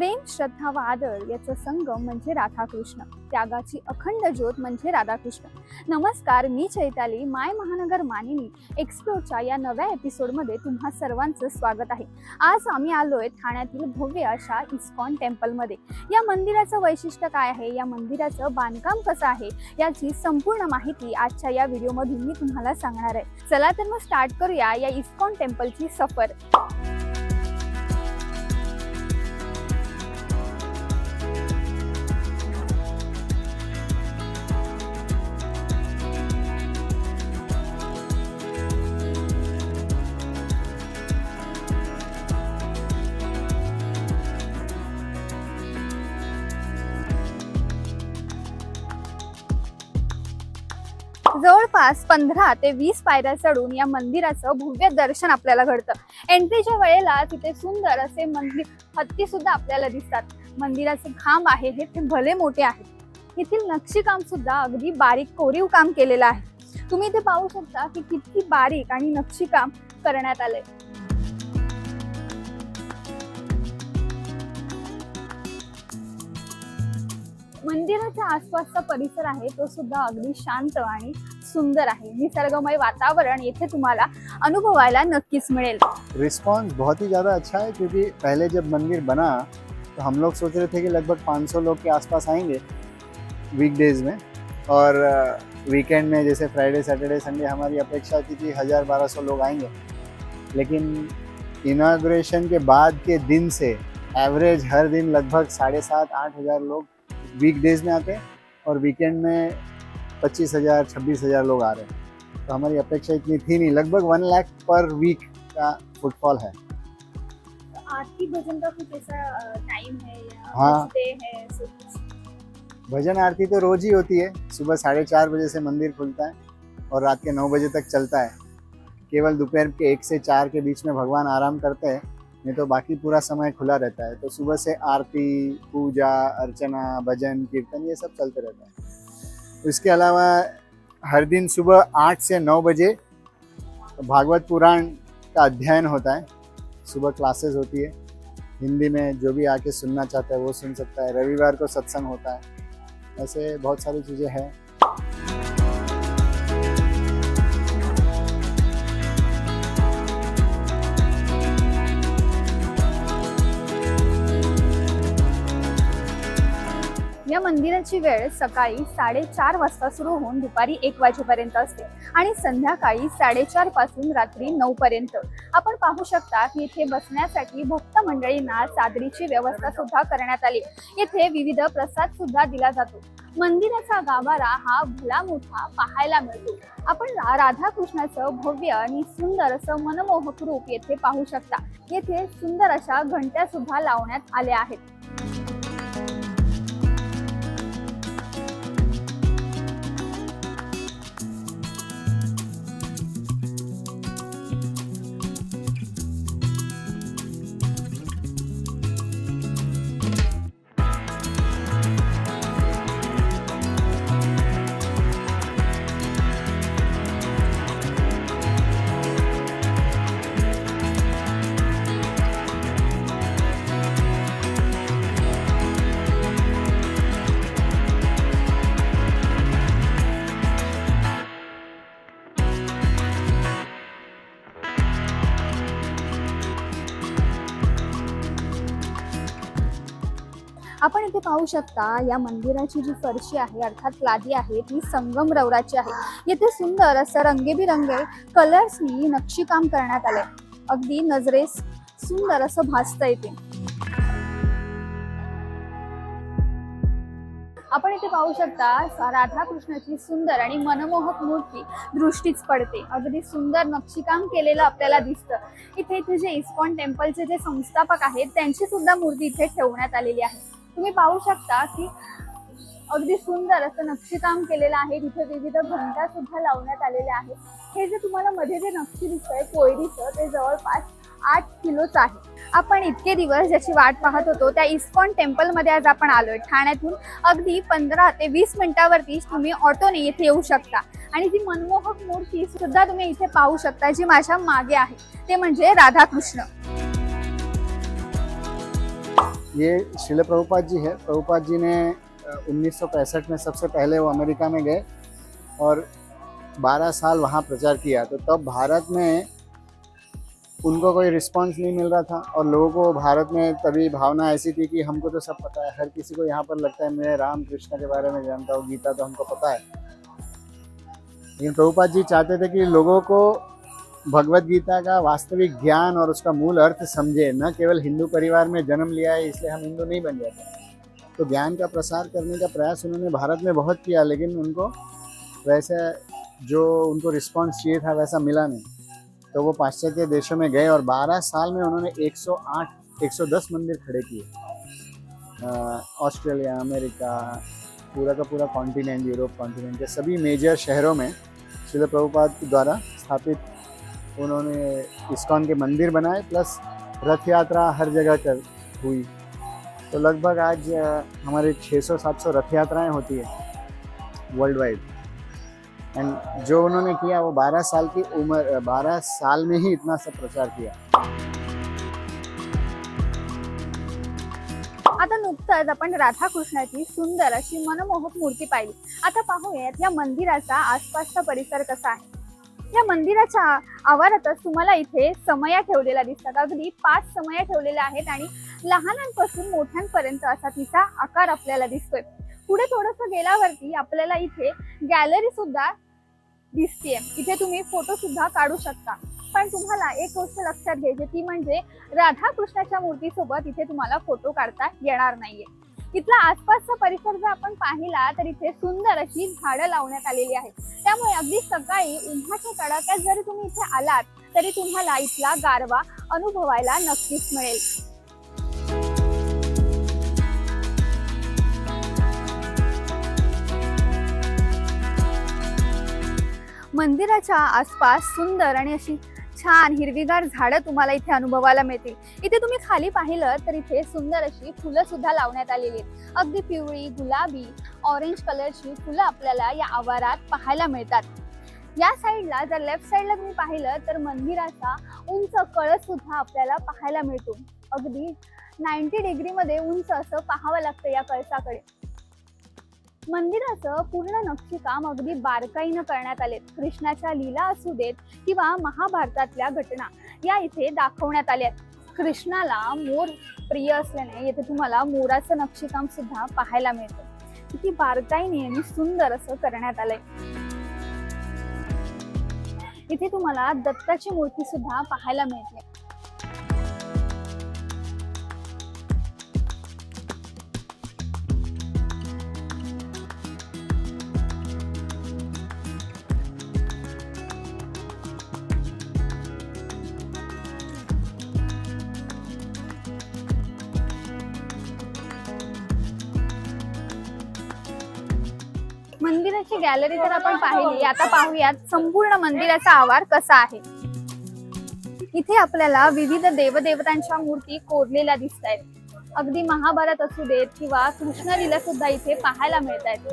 प्रेम, श्रद्धा व आदर याचा संगम म्हणजे राधाकृष्ण, त्यागाची अखंड ज्योत म्हणजे राधाकृष्ण। नमस्कार, मी चैताली, माय महानगर मानिनी एक्सप्लोरच्या या नव्या एपिसोडमध्ये तुम्हा सर्वांचं स्वागत आहे। आज आम्ही आलोय ठाण्यातील भव्य अशा इस्कॉन टेम्पलमध्ये। या मंदिराचं वैशिष्ट्य काय आहे, या मंदिराचं बांधकाम कसं आहे, याची संपूर्ण माहिती आजच्या या व्हिडिओमधून मी तुम्हाला सांगणार आहे। चला तर मग स्टार्ट करूया या इस्कॉन टेम्पलची सफर। जवळपास 15 ते 20 पायऱ्या चढून या मंदिराचं भव्य दर्शन आपल्याला घडतं। एंट्रीच्या वेळेला तिथे सुंदर असे मंदिर हत्ती सुद्धा आपल्याला दिसतात। मंदिराचे खांब आहे ते भले मोठे आहेत। येथील नक्षीकाम सुद्धा अगदी बारीक कोरीव काम केलेलं आहे। तुम्ही इथे पाहू शकता की किती बारीक आणि नक्षीकाम करण्यात आलंय। मंदिराच्या आसपासचा परिसर आहे तो सुद्धा अगदी शांत आणि सुंदर आहे। निसर्गमय वातावरण येथे तुम्हाला अनुभवायला नक्कीच मिळेल। रिस्पांस बहुत ही ज़्यादा अच्छा है, क्योंकि पहले जब मंदिर बना तो हम लोग सोच रहे थे कि लगभग 500 लोग के आसपास आएंगे वीकडेज में, और वीकेंड में जैसे फ्राइडे सैटरडे संडे हमारी अपेक्षा थी कि 1000-1200 लोग आएंगे। लेकिन इनॉग्रेशन के बाद के दिन से एवरेज हर दिन लगभग 7,500-8 हज़ार लोग वीकडेज में आते हैं, और वीकेंड में 25,000-26,000 लोग आ रहे हैं। तो हमारी अपेक्षा इतनी थी नहीं, लगभग 1 लाख पर वीक का फुटफॉल है। आरती भजन का कुछ ऐसा टाइम है या हाँ, डे है? भजन आरती तो रोज ही होती है। सुबह 4:30 बजे से मंदिर खुलता है और रात के 9 बजे तक चलता है। केवल दोपहर के 1 से 4 के बीच में भगवान आराम करते हैं, नहीं तो बाकी पूरा समय खुला रहता है। तो सुबह से आरती, पूजा अर्चना, भजन कीर्तन ये सब चलते रहता है। इसके अलावा हर दिन सुबह 8 से 9 बजे भागवत पुराण का अध्ययन होता है। सुबह क्लासेस होती है हिंदी में, जो भी आके सुनना चाहता है वो सुन सकता है। रविवार को सत्संग होता है। ऐसे बहुत सारी चीज़ें हैं। या मंदिराची वेळ सकाळी 4:30 वाजता सुरू होऊन दुपारी 1 वाजेपर्यंत असते आणि संध्याकाळी 4:30 पासून रात्री 9 पर्यंत। आपण पाहू शकता की इथे बसण्यासाठी भक्त मंडळींना चादरीची व्यवस्था सुद्धा करण्यात आली। येथे विविध प्रसाद सुद्धा दिला जातो। मंदिराचा गाभारा हा भला मोठा पाहायला मिळतो। आपण राधाकृष्णाचं भव्य आणि सुंदर असं मनमोहक रूप येथे पाहू शकता। येथे सुंदर अशा घंट्या सुद्धा लावण्यात आल्या आहेत। आपण इथे पाहू शकता या मंदिराची जी फरशी आहे अर्थात लादी आहे ती संगमरवराची आहे। येथे सुंदर असं रंगेबिरंगी कलर्सनी नक्षीकाम करण्यात आले। अगदी नजरेस सुंदर असं भासतं येते। आपण इथे पाहू शकता राधाकृष्णाची सुंदर आणि मनमोहक मूर्ती दृष्टीच पडते। अगदी सुंदर नक्षीकाम केलेलं आपल्याला दिसतं। इथे जे इस्कॉन टेम्पलचे जे संस्थापक आहेत त्यांची सुद्धा मूर्ती इथे ठेवण्यात आलेली आहे। तुम्ही पाहू शकता की अगदी सुंदर असं नक्षीकाम केलेलं आहे। तिथे विविध घंटा सुद्धा लावण्यात आलेल्या आहेत। हे जे तुम्हाला मध्ये जे नक्षी दिसतंय कोयरीचं ते जवळपास 8 किलोचं आहे। आपण इतके दिवस ज्याची वाट पाहत होतो त्या इस्कॉन टेम्पल मध्ये आज आपण आलोय। ठाण्यातून अगदी 15 ते 20 मिनिटांवरती तुम्ही ऑटोने इथे येऊ शकता आणि जी मनमोहक मूर्ती सुद्धा तुम्ही इथे पाहू शकता जी माझ्या मागे आहे ते म्हणजे राधाकृष्ण। ये श्रील प्रभुपाद जी है। प्रभुपाद जी ने 1965 में सबसे पहले वो अमेरिका में गए और 12 साल वहाँ प्रचार किया। तो तब भारत में उनको कोई रिस्पांस नहीं मिल रहा था और लोगों को भारत में तभी भावना ऐसी थी कि हमको तो सब पता है, हर किसी को यहाँ पर लगता है मैं राम कृष्ण के बारे में जानता हूँ, गीता तो हमको पता है। लेकिन प्रभुपाद जी चाहते थे कि लोगों को भगवत गीता का वास्तविक ज्ञान और उसका मूल अर्थ समझे, न केवल हिंदू परिवार में जन्म लिया है इसलिए हम हिंदू नहीं बन जाते। तो ज्ञान का प्रसार करने का प्रयास उन्होंने भारत में बहुत किया, लेकिन उनको वैसे जो उनको रिस्पांस चाहिए था वैसा मिला नहीं। तो वो पाश्चात्य देशों में गए और 12 साल में उन्होंने 110 मंदिर खड़े किए। ऑस्ट्रेलिया, अमेरिका, पूरा का पूरा कॉन्टिनेंट, यूरोप कॉन्टिनेंट के सभी मेजर शहरों में श्रील प्रभुपाद द्वारा स्थापित उन्होंने इस्कॉन के मंदिर बनाए, प्लस रथ यात्रा हर जगह हुई। तो लगभग आज हमारे 600-700 रथ यात्राएँ होती है वर्ल्ड वाइड। एंड जो उन्होंने किया वो 12 साल की उम्र, 12 साल में ही इतना सब प्रचार किया। आता नुकतंच आपण राधाकृष्णाची सुंदर अशी मनमोहक मूर्ती पाहिली। आता पाहूयात या मंदिराचा आसपासचा परिसर कसा आहे। या मंदिराच्या आवारातच तुम्हाला इथे समया ठेवलेल्या दिसतात। अगदी 5 समया ठेवलेल्या आहेत आणि लहानांपासून मोठ्यांपर्यंत असा तिचा आकार आपल्याला दिसतोय। पुढे थोडंसं गेल्यावरती आपल्याला इथे गॅलरी सुद्धा दिसतेय। इथे तुम्ही फोटो सुद्धा काढू शकता। पण तुम्हाला एक गोष्ट लक्षात घ्यायची ती म्हणजे राधाकृष्णाच्या मूर्तीसोबत इथे तुम्हाला फोटो काढता येणार नाहीये। इथला आसपासचा परिसर जर आपण पाहिला तर इथे सुंदर अशी झाडं लावण्यात आलेली आहेत। त्यामुळे अगदी सकाळी उन्हाच्या तडाख्यात जरी तुम्ही इथे आलात तरी तुम्हाला इथला गारवा अनुभवायला नक्कीच मिळेल। मंदिराच्या आसपास सुंदर आणि अशी छान हिरवीगार झाडं तुम्हाला इथे अनुभवायला मिळतील। इथे तुम्ही खाली पाहिलं तर इथे सुंदर अशी फुलं सुद्धा लावण्यात आलेली आहेत। अगदी पिवळी, गुलाबी, ऑरेंज कलरची फुलं आपल्याला या आवारात पाहायला मिळतात। या साईडला जर लेफ्ट साईडला तुम्ही पाहिलं तर मंदिराचा उंच कळस सुद्धा आपल्याला पाहायला मिळतो। अगदी 90 डिग्री मध्ये उंच असं पाहावं लागतं या कळसाकडे। मंदिराचं पूर्ण नक्षीकाम अगदी बारकाईनं करण्यात आले। कृष्णाच्या लीला असू देत किंवा महाभारतातल्या घटना या इथे दाखवण्यात आल्या। कृष्णाला मोर प्रिय असल्याने येथे तुम्हाला मोराचं नक्षीकाम सुद्धा पाहायला मिळतं। किती बारकाईने आणि सुंदर असं करण्यात आलंय। इथे तुम्हाला दत्ताची मूर्ती सुद्धा पाहायला मिळते। मंदिराची गॅलरी तर आपण पाहिली। आता पाहूयात संपूर्ण मंदिराचा आवार कसा आहे। इथे आपल्याला विविध देवदेवतांच्या मूर्ती कोरलेल्या दिसतायत। अगदी महाभारत असू देत किंवा कृष्णलीला सुद्धा इथे पाहायला मिळतात।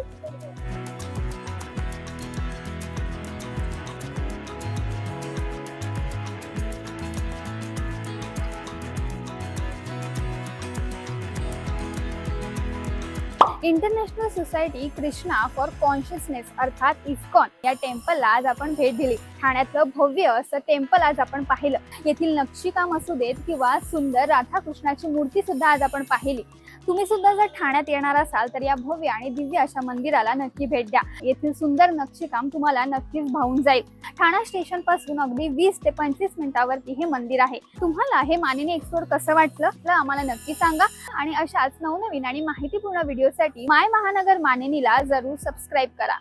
International society Krishna for consciousness अर्थात इस्कॉन या टेम्पलला आज आपण भेट दिली। ठाण्यातलं भव्य असं टेम्पल आज आपण पाहिलं। येथील नक्षीकाम असू देत किंवा सुंदर राधाकृष्णाची मूर्ती सुद्धा आज आपण पाहिली। तुम्ही सुद्धा जर ठाण्यात येणार असाल तर या भव्य आणि दिव्य अशा मंदिराला नक्की भेट द्या। येथील सुंदर नक्षीकाम तुम्हाला नक्कीच भावून जाईल। ठाणा स्टेशन पासून अगदी 20 ते 25 मिनिटांवरती हे मंदिर आहे। तुम्हाला हे मानिनी एक्सप्लोर कसं वाटलं तर आम्हाला नक्की सांगा आणि अशाच नवनवीन आणि माहितीपूर्ण व्हिडिओसाठी माय महानगर मानिनीला जरूर सबस्क्राइब करा।